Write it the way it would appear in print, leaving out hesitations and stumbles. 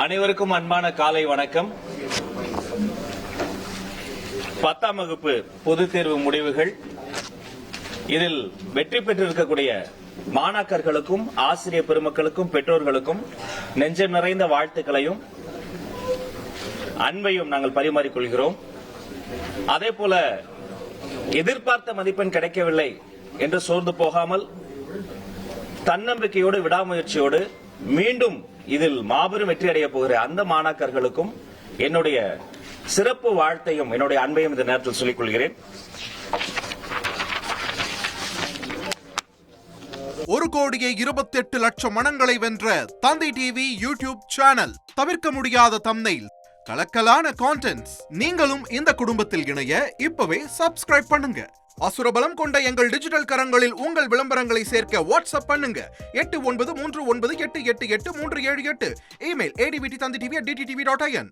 அனைவருக்கும் அன்பான காலை வணக்கம். 10ஆம் வகுப்பு பொதுத் தேர்வு முடிவுகள். இதில் வெற்றி பெற்றிருக்கக்கூடிய மாணாக்கர்களுக்கும் ஆசிரியர் பெருமக்களுக்கும் பெற்றோர்களுக்கும் நெஞ்சம் நிறைந்த வாழ்த்துக்களையும் அன்பையும் நாங்கள் பரிமாறிக்கொள்கிறோம். அதேபோல எதிர்பார்த்த மதிப்பெண் கிடைக்கவில்லை என்று சோர்ந்து போகாமல் தன்னம்பிக்கையோடு விடாமுயற்சியோடு மீண்டும் இதில் மாபெரும் வெற்றி அடைய போகிற அந்த மாணாக்கர்களுக்கும் என்னுடைய சிறப்பு வாழ்த்தையும் என்னுடைய அன்பையும் இந்த நேரத்தில் சொல்லிக் கொள்கிறேன். 1,28,00,000 மனங்களை வென்ற தந்தி டிவி யூடியூப் சேனல். தவிர்க்க முடியாத தம்ப்நெயில், கலக்கலான கான்டென்ட்ஸ். நீங்களும் இந்த குடும்பத்தில் இணைய இப்பவே சப்ஸ்கிரைப் பண்ணுங்க. அசுரபலம் கொண்ட எங்கள் டிஜிட்டல் கரங்களில் உங்கள் விளம்பரங்களை சேர்க்க வாட்ஸ்அப் பண்ணுங்க. 8939888838. Email advtthanditv@dttv.in.